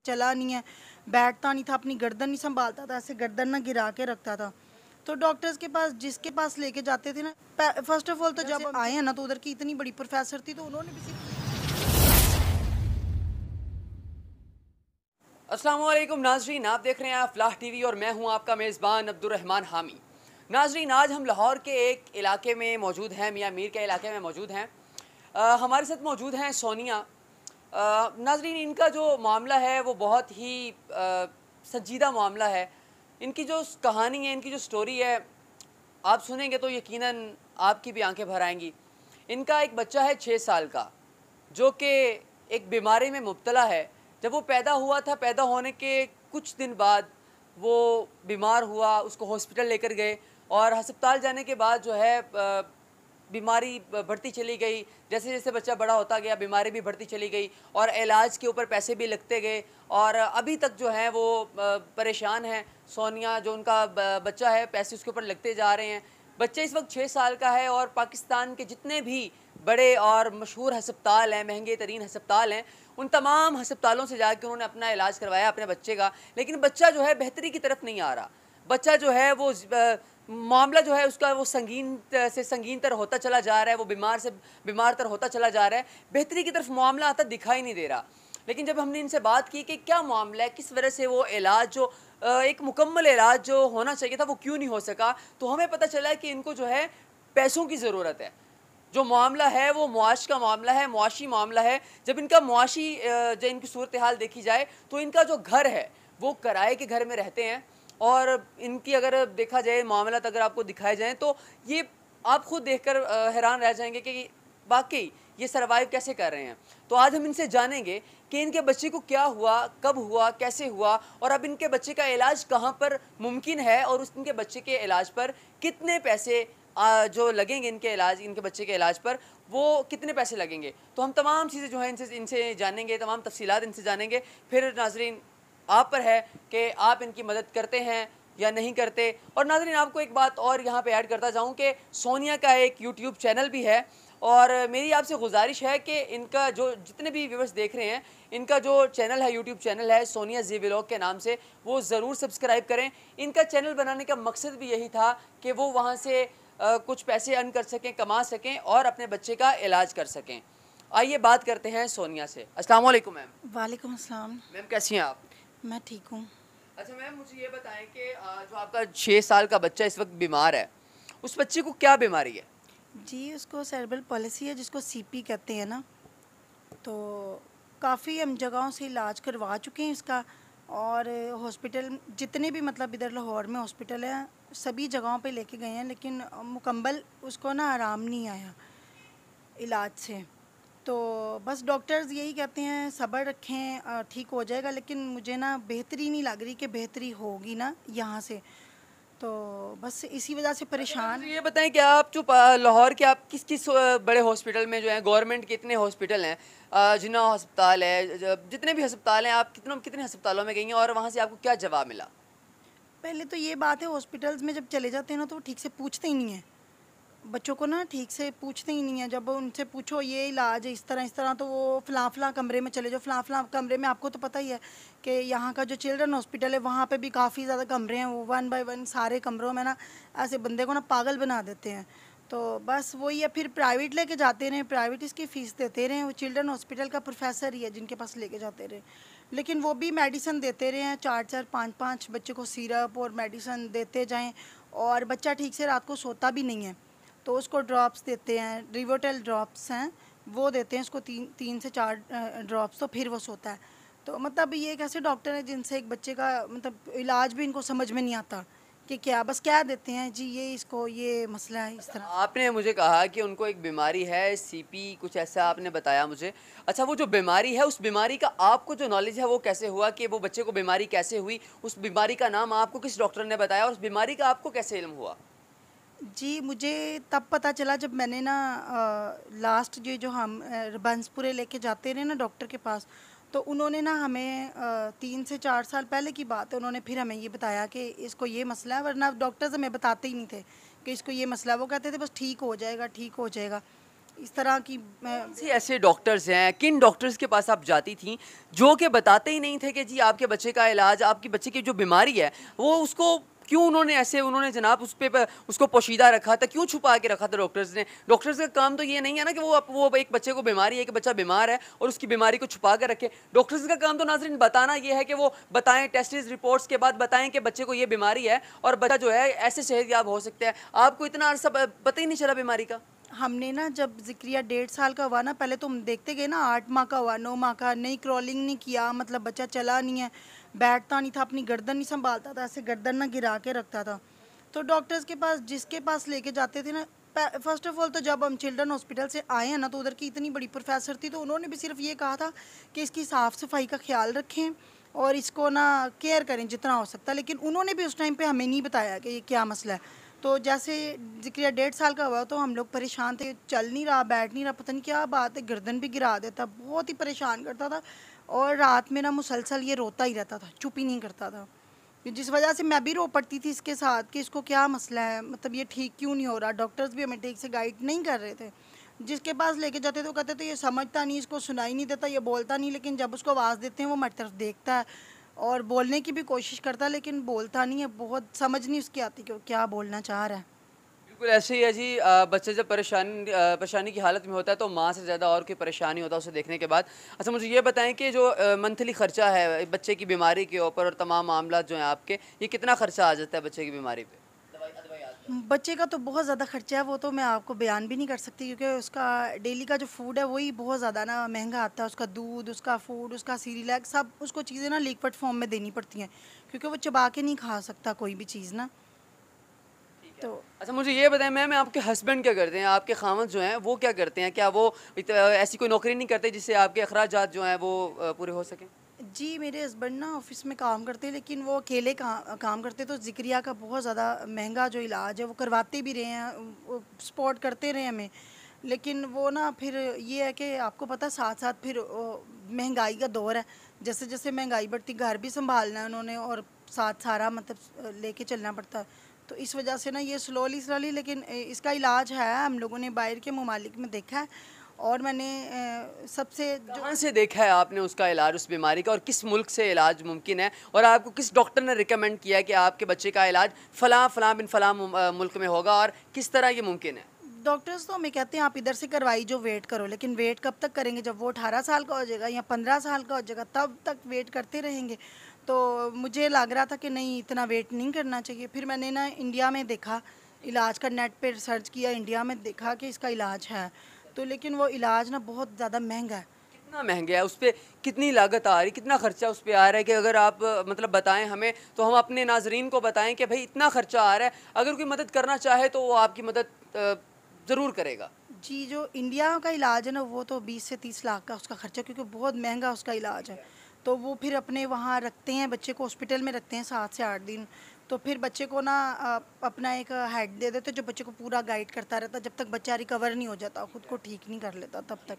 चला नहीं है, बैठता नहीं था, अपनी गर्दन नहीं संभालता था, ऐसे गर्दन ना गिरा के रखता था। तो डॉक्टर्स के पास जिसके पास लेके जाते थे ना, फर्स्ट ऑफ ऑल तो जब हम आए हैं ना तो उधर की इतनी बड़ी प्रोफेसर थी तो उन्होंने भी अस्सलाम वालेकुम नाजरीन, आप देख रहे हैं अफलाह टीवी और मैं हूं आपका मेज़बान अब्दुर्रहमान हामी। नाजरीन, आज हम लाहौर के एक इलाके में मौजूद हैं, मियाँ मीर के इलाके में मौजूद हैं। हमारे साथ मौजूद हैं सोनिया। नाजरीन, इनका जो मामला है वो बहुत ही संजीदा मामला है। इनकी जो कहानी है, इनकी जो स्टोरी है, आप सुनेंगे तो यकीनन आपकी भी आंखें भर आएंगी। इनका एक बच्चा है 6 साल का, जो कि एक बीमारी में मुब्तला है। जब वो पैदा हुआ था, पैदा होने के कुछ दिन बाद वो बीमार हुआ, उसको हॉस्पिटल लेकर गए और अस्पताल जाने के बाद जो है बीमारी बढ़ती चली गई। जैसे जैसे बच्चा बड़ा होता गया बीमारी भी बढ़ती चली गई और इलाज के ऊपर पैसे भी लगते गए और अभी तक जो है वो परेशान है। सोनिया जो उनका बच्चा है, पैसे उसके ऊपर लगते जा रहे हैं। बच्चा इस वक्त 6 साल का है और पाकिस्तान के जितने भी बड़े और मशहूर हस्पताल हैं, महंगे तरीन हस्पताल हैं, उन तमाम हस्पतालों से जाकर उन्होंने अपना इलाज करवाया अपने बच्चे का, लेकिन बच्चा जो है बेहतरी की तरफ नहीं आ रहा। बच्चा जो है वो मामला जो है उसका वो संगीन से संगीन तर होता चला जा रहा है, वो बीमार से बीमार तर होता चला जा रहा है, बेहतरी की तरफ मामला आता दिखाई नहीं दे रहा। लेकिन जब हमने इनसे बात की कि क्या मामला है, किस वजह से वो इलाज जो एक मुकम्मल इलाज जो होना चाहिए था वो क्यों नहीं हो सका, तो हमें पता चला कि इनको जो है पैसों की ज़रूरत है। जो मामला है वो मुआश का मामला है, मुआशी मामला है। जब इनका मुआशी जो इनकी सूरत हाल देखी जाए तो इनका जो घर है वो किराए के घर में रहते हैं और इनकी अगर देखा जाए मामला अगर आपको दिखाए जाएँ तो ये आप खुद देखकर हैरान रह जाएंगे कि वाकई ये सर्वाइव कैसे कर रहे हैं। तो आज हम इनसे जानेंगे कि इनके बच्चे को क्या हुआ, कब हुआ, कैसे हुआ और अब इनके बच्चे का इलाज कहाँ पर मुमकिन है और उस इनके बच्चे के इलाज पर कितने पैसे जो लगेंगे, इनके बच्चे के इलाज पर वो कितने पैसे लगेंगे। तो हम तमाम चीज़ें जो हैं इनसे इनसे जानेंगे, तमाम तफसीलात इनसे जानेंगे। फिर नाजरीन आप पर है कि आप इनकी मदद करते हैं या नहीं करते। और नाजरीन आपको एक बात और यहाँ पे ऐड करता जाऊँ कि सोनिया का एक यूट्यूब चैनल भी है और मेरी आपसे गुजारिश है कि इनका जो जितने भी व्यूवर्स देख रहे हैं, इनका जो चैनल है, यूट्यूब चैनल है सोनिया जी व्लॉग के नाम से, वो ज़रूर सब्सक्राइब करें। इनका चैनल बनाने का मकसद भी यही था कि वो वहाँ से कुछ पैसे अर्न कर सकें, कमा सकें और अपने बच्चे का इलाज कर सकें। आइए बात करते हैं सोनिया से। अस्सलाम वालेकुम मैम। वालेकुम अस्सलाम। मैम कैसी हैं आप? मैं ठीक हूँ। अच्छा मैम, मुझे ये बताएं कि जो आपका 6 साल का बच्चा इस वक्त बीमार है, उस बच्चे को क्या बीमारी है? जी, उसको सेरेब्रल पॉलिसी है जिसको सीपी कहते हैं ना। तो काफ़ी हम जगहों से इलाज करवा चुके हैं इसका और हॉस्पिटल जितने भी मतलब इधर लाहौर में हॉस्पिटल हैं सभी जगहों पे लेके गए हैं, लेकिन मुकम्मल उसको ना आराम नहीं आया इलाज से। तो बस डॉक्टर्स यही कहते हैं सब्र रखें, ठीक हो जाएगा, लेकिन मुझे ना बेहतरी नहीं लग रही कि बेहतरी होगी ना यहाँ से। तो बस इसी वजह से अच्छा, परेशान। मुझे ये बताएं कि आप जो लाहौर के आप किस किस बड़े हॉस्पिटल में जो हैं, गवर्नमेंट के इतने हॉस्पिटल हैं, जिन्ना अस्पताल है, जितने भी अस्पताल हैं, आप कितने कितने अस्पतालों में गई हैं और वहाँ से आपको क्या जवाब मिला? पहले तो ये बात है, हॉस्पिटल्स में जब चले जाते हैं ना तो वो ठीक से पूछते ही नहीं हैं बच्चों को, ना ठीक से पूछते ही नहीं है। जब उनसे पूछो ये इलाज है इस तरह तो वो फ़लाँ फ़लाँ कमरे में चले जाओ। फ़लाँ फ़लाँ कमरे में आपको तो पता ही है कि यहाँ का जो चिल्ड्रन हॉस्पिटल है वहाँ पे भी काफ़ी ज़्यादा कमरे हैं। वो 1 बाय 1 सारे कमरों में ना ऐसे बंदे को ना पागल बना देते हैं। तो बस वही है, फिर प्राइवेट लेके जाते रहें, प्राइवेट इसकी फ़ीस देते रहें। वो चिल्ड्रन हॉस्पिटल का प्रोफेसर ही है जिनके पास लेके जाते रहे, लेकिन वो भी मेडिसन देते रहे हैं, 4-4 5-5 बच्चे को सिरप और मेडिसन देते जाएँ और बच्चा ठीक से रात को सोता भी नहीं है। तो उसको ड्रॉप्स देते हैं, रिवोटेल ड्रॉप्स हैं वो देते हैं उसको 3 से 4 ड्रॉप्स, तो फिर वो सोता है। तो मतलब ये एक ऐसे डॉक्टर हैं जिनसे एक बच्चे का मतलब इलाज भी इनको समझ में नहीं आता कि क्या, बस क्या देते हैं जी ये इसको ये मसला है इस तरह। आपने मुझे कहा कि उनको एक बीमारी है, सीपी कुछ ऐसा आपने बताया मुझे। अच्छा, वो जो बीमारी है, उस बीमारी का आपको जो नॉलेज है वो कैसे हुआ कि वो बच्चे को बीमारी कैसे हुई? उस बीमारी का नाम आपको किस डॉक्टर ने बताया और उस बीमारी का आपको कैसे इल्म हुआ? जी, मुझे तब पता चला जब मैंने ना लास्ट जो हम बंसपुरे लेके जाते रहे ना डॉक्टर के पास, तो उन्होंने ना हमें 3 से 4 साल पहले की बात है, उन्होंने फिर हमें ये बताया कि इसको ये मसला है, वरना डॉक्टर्स हमें बताते ही नहीं थे कि इसको ये मसला है। वो कहते थे बस ठीक हो जाएगा, ठीक हो जाएगा। इस तरह की से ऐसे डॉक्टर्स हैं, किन डॉक्टर्स के पास आप जाती थीं जो कि बताते ही नहीं थे कि जी आपके बच्चे का इलाज, आपकी बच्चे की जो बीमारी है वो उसको क्यों उन्होंने जनाब उस पे उसको पोशीदा रखा था, क्यों छुपा के रखा था डॉक्टर्स ने? डॉक्टर्स का काम तो ये नहीं है ना कि वो एक बच्चे को बीमारी है कि बच्चा बीमार है और उसकी बीमारी को छुपा कर रखे। डॉक्टर्स का काम तो नाज़रीन बताना ये है कि वो बताएं, टेस्ट रिपोर्ट्स के बाद बताएं कि बच्चे को ये बीमारी है और बच्चा जो है ऐसे सेहतयाब हो सकता है। आपको इतना अरसा पता ही नहीं चला बीमारी का? हमने ना जब ज़िक्रिया 1.5 साल का हुआ ना, पहले तो हम देखते गए ना, 8 माह का हुआ, 9 माह का, नहीं क्रॉलिंग नहीं किया, मतलब बच्चा चला नहीं है, बैठता नहीं था, अपनी गर्दन नहीं संभालता था, ऐसे गर्दन ना गिरा के रखता था। तो डॉक्टर्स के पास जिसके पास लेके जाते थे ना, फर्स्ट ऑफ ऑल तो जब हम चिल्ड्रन हॉस्पिटल से आए हैं ना, तो उधर की इतनी बड़ी प्रोफेसर थी, तो उन्होंने भी सिर्फ ये कहा था कि इसकी साफ़ सफाई का ख्याल रखें और इसको ना केयर करें जितना हो सकता है। लेकिन उन्होंने भी उस टाइम पे हमें नहीं बताया कि ये क्या मसला है। तो जैसे ज़िक्रिया 1.5 साल का हुआ तो हम लोग परेशान थे, चल नहीं रहा, बैठ नहीं रहा, पता नहीं क्या बात है, गर्दन भी गिरा देता, बहुत ही परेशान करता था। और रात में ना मुसलसल ये रोता ही रहता था, चुप ही नहीं करता था, जिस वजह से मैं भी रो पड़ती थी इसके साथ कि इसको क्या मसला है, मतलब ये ठीक क्यों नहीं हो रहा। डॉक्टर्स भी हमें ठीक से गाइड नहीं कर रहे थे। जिसके पास लेके जाते थे वो कहते थे ये समझता नहीं, इसको सुनाई नहीं देता, ये बोलता नहीं, लेकिन जब उसको आवाज़ देते हैं वो हमारी तरफ देखता है और बोलने की भी कोशिश करता है, लेकिन बोलता नहीं है, बहुत समझ नहीं उसकी आती कि वो क्या बोलना चाह रहा है। बिल्कुल ऐसे ही है जी। बच्चा जब परेशानी की हालत में होता है तो माँ से ज़्यादा और कोई परेशानी होता है उसे देखने के बाद। अच्छा मुझे ये बताएं कि जो मंथली ख़र्चा है बच्चे की बीमारी के ऊपर और तमाम मामला जो हैं आपके, ये कितना ख़र्चा आ जाता है बच्चे की बीमारी पे? बच्चे का तो बहुत ज़्यादा खर्चा है, वो तो मैं आपको बयान भी नहीं कर सकती, क्योंकि उसका डेली का जो फूड है वही बहुत ज़्यादा ना महंगा आता है। उसका दूध, उसका फूड, उसका सीरियलैक, सब उसको चीज़ें ना लिक्विड फॉर्म में देनी पड़ती हैं, क्योंकि वो चबा के नहीं खा सकता कोई भी चीज़ ना। तो अच्छा मुझे ये बताएं मैम, आपके हस्बैंड क्या करते हैं? आपके खामद जो हैं वो क्या करते हैं? क्या वो ऐसी कोई नौकरी नहीं करते जिससे आपके अखराजात जो हैं वो पूरे हो सकें? जी, मेरे हस्बैंड ना ऑफिस में काम करते हैं, लेकिन वो अकेले काम करते हैं, तो ज़िक्रिया का बहुत ज़्यादा महंगा जो इलाज है वो करवाते भी रहे हैं, वो सपोर्ट करते रहे हमें। लेकिन वो ना फिर ये है कि आपको पता है साथ साथ फिर महंगाई का दौर है, जैसे जैसे महंगाई बढ़ती, घर भी संभालना है उन्होंने और साथ सारा मतलब लेके चलना पड़ता है। तो इस वजह से ना ये स्लोली स्लोली, लेकिन इसका इलाज है, हम लोगों ने बाहर के ममालिक में देखा है। और मैंने सबसे जो कहाँ से देखा है आपने उसका इलाज, उस बीमारी का, और किस मुल्क से इलाज मुमकिन है और आपको किस डॉक्टर ने रिकमेंड किया है कि आपके बच्चे का इलाज फ़लाँ फ़लाँ बिन फ़लाँ मुल्क में होगा और किस तरह ये मुमकिन है? डॉक्टर्स तो हमें कहते हैं आप इधर से करवाई जो, वेट करो, लेकिन वेट कब तक करेंगे? जब वो 18 साल का हो जाएगा या 15 साल का हो जाएगा तब तक वेट करते रहेंगे। तो मुझे लग रहा था कि नहीं, इतना वेट नहीं करना चाहिए। फिर मैंने ना इंडिया में देखा इलाज का, नेट पे सर्च किया, इंडिया में देखा कि इसका इलाज है, तो लेकिन वो इलाज ना बहुत ज़्यादा महंगा है। कितना महँगा है? उस पे कितनी लागत आ रही, कितना खर्चा उस पे आ रहा है कि अगर आप मतलब बताएँ हमें तो हम अपने नाज़रीन को बताएँ कि भई इतना खर्चा आ रहा है, अगर कोई मदद करना चाहे तो वो आपकी मदद ज़रूर करेगा। जी, जो इंडिया का इलाज है ना वो तो 20 से 30 लाख का उसका खर्चा, क्योंकि बहुत महंगा उसका इलाज है। तो वो फिर अपने वहाँ रखते हैं, बच्चे को हॉस्पिटल में रखते हैं 7 से 8 दिन। तो फिर बच्चे को ना अपना एक हेड दे देते जो बच्चे को पूरा गाइड करता रहता, जब तक बच्चा रिकवर नहीं हो जाता, खुद को ठीक नहीं कर लेता तब तक।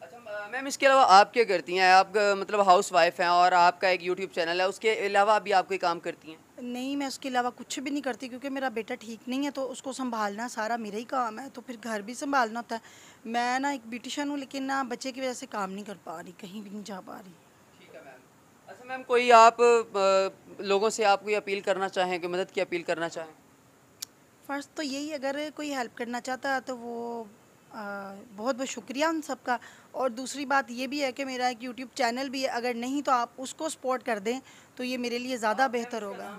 अच्छा मैम, इसके अलावा आप क्या करती हैं? आप मतलब हाउस वाइफ हैं और आपका एक यूट्यूब चैनल है, उसके अलावा भी आप कोई काम करती हैं? नहीं, मैं उसके अलावा कुछ भी नहीं करती, क्योंकि मेरा बेटा ठीक नहीं है, तो उसको सँभालना सारा मेरा ही काम है, तो फिर घर भी सँभालना होता है। मैं ना एक ब्यूटिशियन हूँ, लेकिन ना बच्चे की वजह से काम नहीं कर पा रही, कहीं भी नहीं जा पा रही। ठीक है मैम। अच्छा मैम, कोई आप लोगों से आप कोई अपील करना चाहें, कोई मदद की अपील करना चाहें? फ़र्स्ट तो यही, अगर कोई हेल्प करना चाहता है तो वो बहुत बहुत शुक्रिया उन सबका। और दूसरी बात ये भी है कि मेरा एक यूट्यूब चैनल भी है, अगर नहीं तो आप उसको सपोर्ट कर दें तो ये मेरे लिए ज़्यादा बेहतर होगा।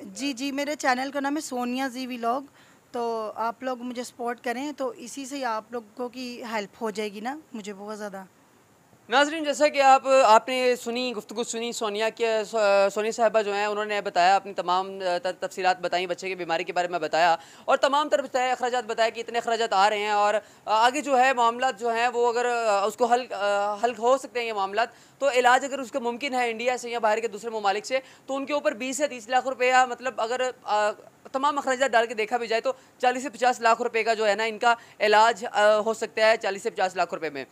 जी जी, मेरे चैनल का नाम है सोनिया जी व्लॉग। तो आप लोग मुझे सपोर्ट करें तो इसी से आप लोगों की हेल्प हो जाएगी ना मुझे बहुत ज़्यादा। नाज़रीन, जैसा कि आपने गुफ्तगू सुनी सोनिया के, सोनिया साहिबा जो हैं उन्होंने बताया, अपनी तमाम तफसीलात बताई, बच्चे की बीमारी के बारे में बताया और तमाम तरफ से अखराजात बताया कि इतने अखराजात आ रहे हैं और आगे जो है मामला जो हैं वो अगर उसको हल हो सकते हैं ये मामला, तो इलाज अगर उसका मुमकिन है इंडिया से या बाहर के दूसरे ममालिक से, तो उनके ऊपर 20 से 30 लाख रुपया, मतलब अगर तमाम अखराजात डाल के देखा भी जाए तो 40 से 50 लाख रुपए का जो है ना इनका इलाज हो सकता है 40 से 50 लाख रुपए में।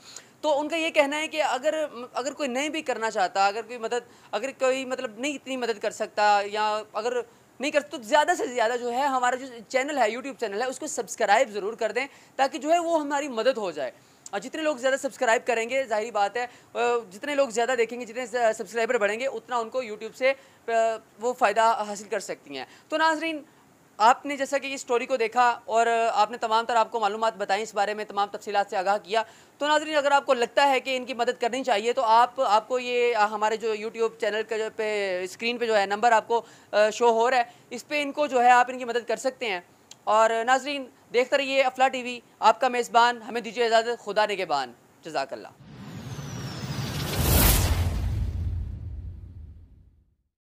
तो उनका ये कहना है कि अगर अगर कोई नहीं भी करना चाहता, अगर कोई मतलब नहीं इतनी मदद कर सकता, या अगर नहीं करते तो ज़्यादा से ज़्यादा जो है हमारा जो चैनल है, यूट्यूब चैनल है, उसको सब्सक्राइब ज़रूर कर दें, ताकि जो है वो हमारी मदद हो जाए। और जितने लोग ज़्यादा सब्सक्राइब करेंगे, ज़ाहिर बात है जितने लोग ज़्यादा देखेंगे, जितने सब्सक्राइबर बढ़ेंगे, उतना उनको यूट्यूब से वो फ़ायदा हासिल कर सकती हैं। तो नाज़रीन, आपने जैसा कि इस स्टोरी को देखा और आपने तमाम तरह आपको मालूमात बताई इस बारे में, तमाम तफसीलात से आगाह किया, तो नाज़रीन अगर आपको लगता है कि इनकी मदद करनी चाहिए तो आपको ये हमारे जो यूट्यूब चैनल के जो पे स्क्रीन पे जो है नंबर आपको शो हो रहा है, इस पे इनको जो है आप इनकी मदद कर सकते हैं। और नाज़रीन देखते रहिए अफला टीवी, आपका मेज़बान, हमें दीजिए इजाज़त, खुदा निगहबान, जज़ाकल्लाह।